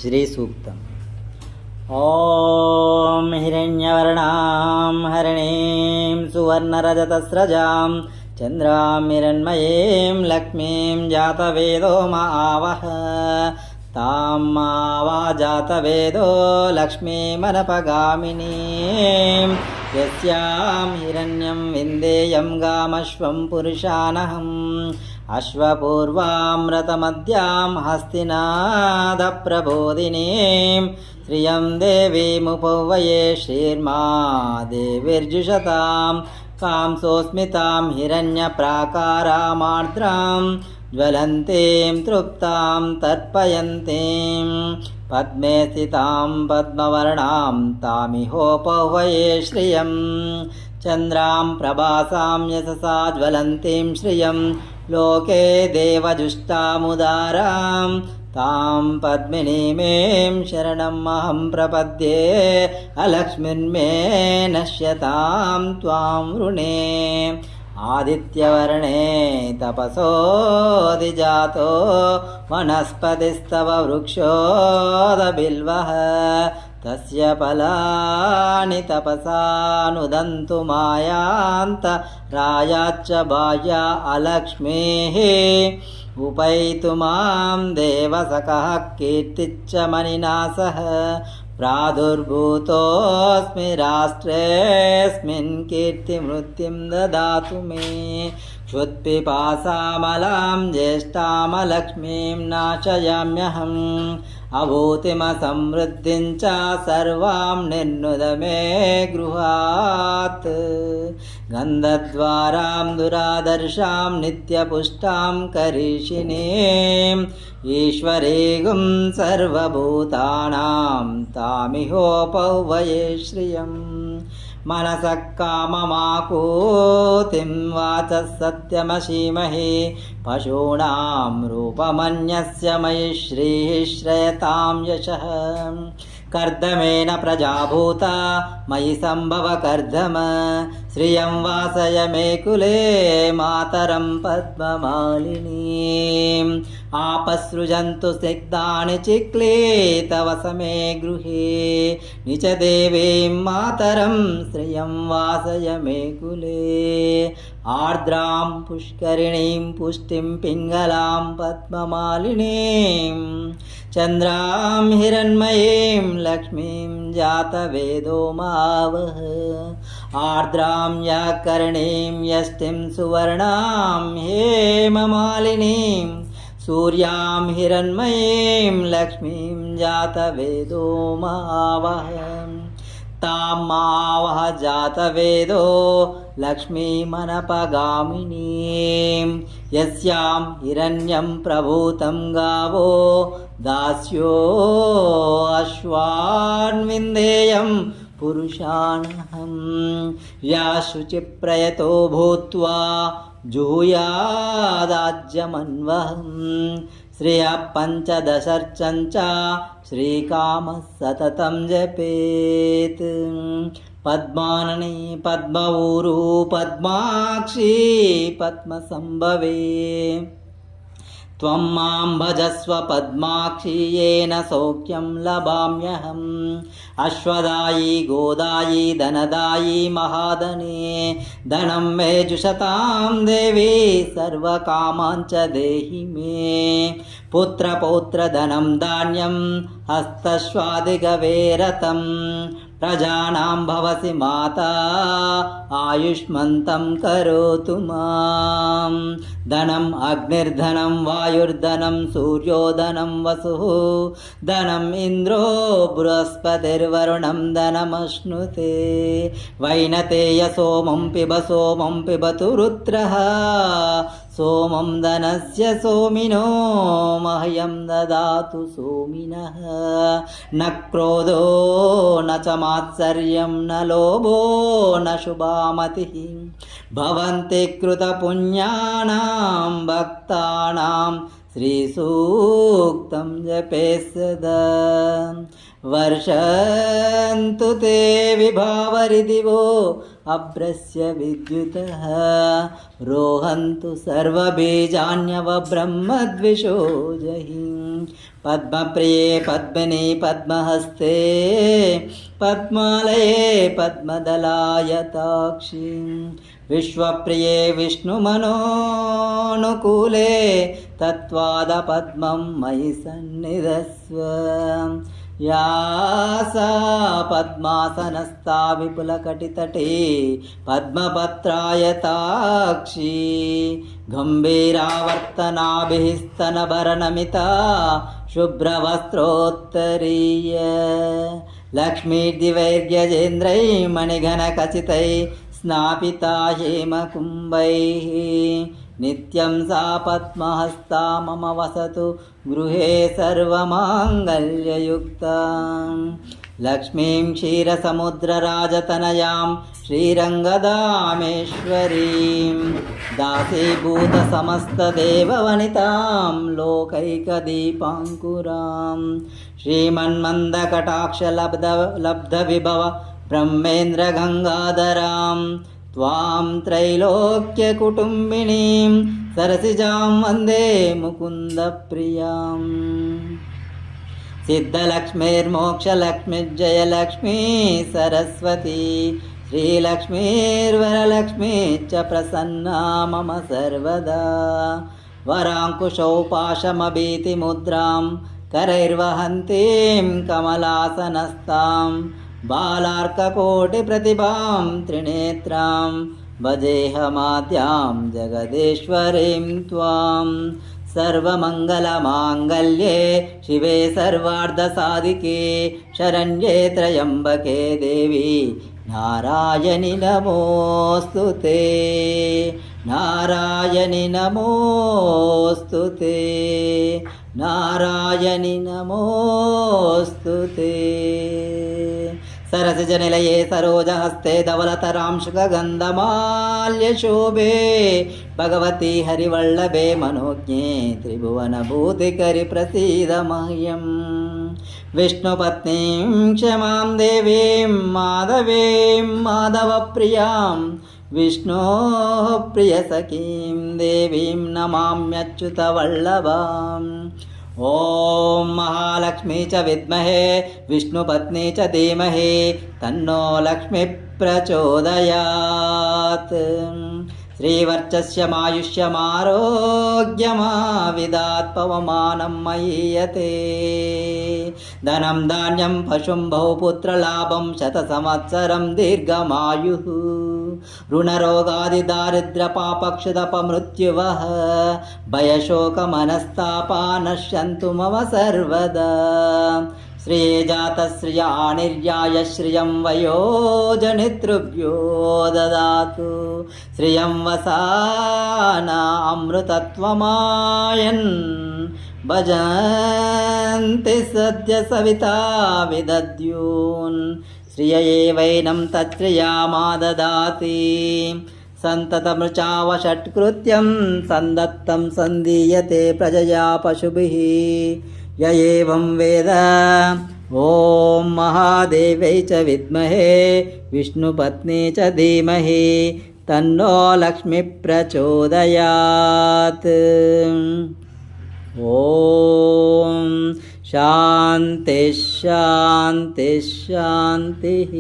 श्रीसूक्तम्। ॐ हिरण्यवर्णां हरिणीं सुवर्णरजतस्रजां चन्द्रां हिरण्मयीं लक्ष्मीं जातवेदो मा आवह तां मावा जातवेदो लक्ष्मीमनपगामिनीं यस्यां हिरण्यं विन्देयं गामश्वं पुरुषानहम् अश्वपूर्वामृतमद्यां हस्तिनादप्रबोधिनीं श्रियं देवीमुपवये श्रीर्मा देवीर्जुषतां कांसोऽस्मितां हिरण्यप्राकारामार्द्रां ज्वलन्तीं तृप्तां तर्पयन्तीं पद्मे स्थितां पद्मवर्णां तामिहोपवये श्रियं चन्द्रां प्रभासां यशसा ज्वलन्तीं श्रियं लोके देवजुष्टामुदारां तां पद्मिनीमें शरणमहं प्रपद्ये अलक्ष्मीर्मे नश्यतां त्वां वृणे आदित्यवर्णे तपसोऽधिजातो वनस्पतिस्तव वृक्षोदबिल्वः तस्य फलानि तपसा नुदन्तु मायान्त रायाच्च बाह्या अलक्ष्मीः उपैतु मां देवसखः कीर्तिच्च मणिना सह प्रादुर्भूतोऽस्मि राष्ट्रेऽस्मिन् कीर्तिमृत्युं ददातु मे क्षुत्पिपासामलां ज्येष्ठामलक्ष्मीं नाशयाम्यहम् अभूतिमसमृद्धिं च सर्वां निर्नुद मे गृहात् गन्धद्वारां दुरादर्शां नित्यपुष्टां करीषिणीम् ईश्वरीगुं सर्वभूतानां तामिहोपवये श्रियम् मनसः काममाकूतिं वाचः सत्यमशीमहि पशूनां रूपमन्यस्य मयि श्रीः श्रयतां यशः कर्दमेन प्रजाभूता मयि सम्भव कर्दम श्रियं वासय मे कुले मातरं पद्ममालिनीम् आपसृजन्तु स्निग्धानि चिक्ले तव समे गृहे निच देवीं मातरं श्रियं वासय मे कुले आर्द्रां पुष्करिणीं पुष्टिं पिङ्गलां पद्ममालिनीं चन्द्रां हिरण्मयीं लक्ष्मीं जातवेदो मावह आर्द्रां व्याकरणीं यष्टिं सुवर्णां हेममालिनीं सूर्यां हिरण्मयीं लक्ष्मीं जातवेदो मावह तां मावह जातवेदो लक्ष्मीमनपगामिनीं यस्यां हिरण्यं प्रभूतं गावो दास्यो अश्वान्विन्देयं पुरुषानहं या शुचिप्रयतो भूत्वा जुहुयादाज्यमन्वहम् श्रियः पञ्चदशर्चं च श्रीकामः सततं जपेत् पद्माननी पद्मऊरू पद्माक्षी पद्मसम्भवे त्वं मां भजस्व पद्माक्षी येन सौख्यं लभाम्यहम् अश्वदायी गोदायी धनदायी महाधने धनं मे जुषतां देवी सर्वकामान् च देहि मे पुत्रपौत्रधनं धान्यं हस्तश्वादिगवेरतं प्रजानां भवसि माता आयुष्मन्तं करोतु मां धनम् अग्निर्धनं वायुर्धनं सूर्योधनं वसुः धनम् इन्द्रो बृहस्पतिर्वरुणं धनमश्नुते वैनतेय सोमं पिबतु रुद्रः सोमं धनस्य सोमिनो मह्यं ददातु सोमिनः न क्रोधो न च मात्सर्यं न लोभो न शुभामतिः भवन्ति कृतपुण्यानां भक्तानां श्रीसूक्तं जपेत् सदा वर्षन्तु ते विभावरिदिवो अभ्रस्य विद्युतः रोहन्तु सर्वबीजान्यव ब्रह्मद्विषो जहि पद्मप्रिये पद्मिनी पद्महस्ते पद्मालये पद्मदलायताक्षी विश्वप्रिये विष्णुमनोनुकूले तत्त्वादपद्मं मयि सन्निधस्व या सा पद्मासनस्था विपुलकटितटे पद्मपत्रायताक्षी गम्भीरावर्तनाभिः स्तनभरणमिता शुभ्रवस्त्रोत्तरीय लक्ष्मीर्दिवैर्यजेन्द्रैः मणिघनखचितैः स्नापिता हेमकुम्भैः नित्यं सा पद्महस्ता मम वसतु गृहे सर्वमाङ्गल्ययुक्ता लक्ष्मीं क्षीरसमुद्रराजतनयां श्रीरङ्गदामेश्वरीं दासीभूतसमस्तदेववनितां लोकैकदीपाङ्कुरां श्रीमन्मन्दकटाक्षलब्धविभव ब्रह्मेन्द्रगङ्गाधरां त्वां त्रैलोक्यकुटुम्बिनीं सरसिजां वन्दे मुकुन्दप्रियाम् सिद्धलक्ष्मीर्मोक्षलक्ष्मीर्जयलक्ष्मी सरस्वती श्रीलक्ष्मीर्वरलक्ष्मी च प्रसन्ना मम सर्वदा वराङ्कुशौपाशमभीतिमुद्रां करैर्वहन्तीं कमलासनस्तां बालार्ककोटिप्रतिभां त्रिनेत्रां भजेऽहमाद्यां जगदीश्वरीं त्वां सर्वमङ्गलमाङ्गल्ये शिवे सर्वार्धसाधिके शरण्ये त्र्यम्बके देवी नारायणि नमोऽस्तु ते नारायणि नमोऽस्तु ते नारायणि नमोऽस्तु ते सरसिजनिलये सरोजहस्ते धवलतरां शुकगन्धमाल्यशोभे भगवती हरिवल्लभे मनोज्ञे त्रिभुवनभूतिकरि प्रसीद मह्यं विष्णुपत्नीं क्षमां देवीं माधवीं माधवप्रियां विष्णोः प्रियसखीं देवीं नमाम्यच्युतवल्लभाम् ॐ महालक्ष्मी च विद्महे विष्णुपत्नी च धीमहि तन्नो लक्ष्मी प्रचोदयात् श्रीवर्चस्यमायुष्यमारोग्यमाविदात् पवमानं मयीयते धनं धान्यं पशुं बहुपुत्रलाभं शतसंवत्सरं दीर्घमायुः ऋणरोगादिदारिद्र्यपापक्षुदपमृत्युवः भयशोकमनस्तापा नश्यन्तु मम सर्वदा श्रीजातश्रिया निर्याय श्रियं वयोजनितृभ्यो ददातु श्रियं वसाना अमृतत्वमायन् भजन्ति सद्य सविता विदद्यून् श्रियये वैनं तच्छ्रियामा ददाति सन्ततमृचावषट्कृत्यं सन्दत्तं सन्दीयते प्रजया पशुभिः य एवं वेद ॐ महादेव्यै च विद्महे विष्णुपत्नी च धीमहि तन्नो लक्ष्मी प्रचोदयात् ॐ शान्ति शान्ति शान्तिः।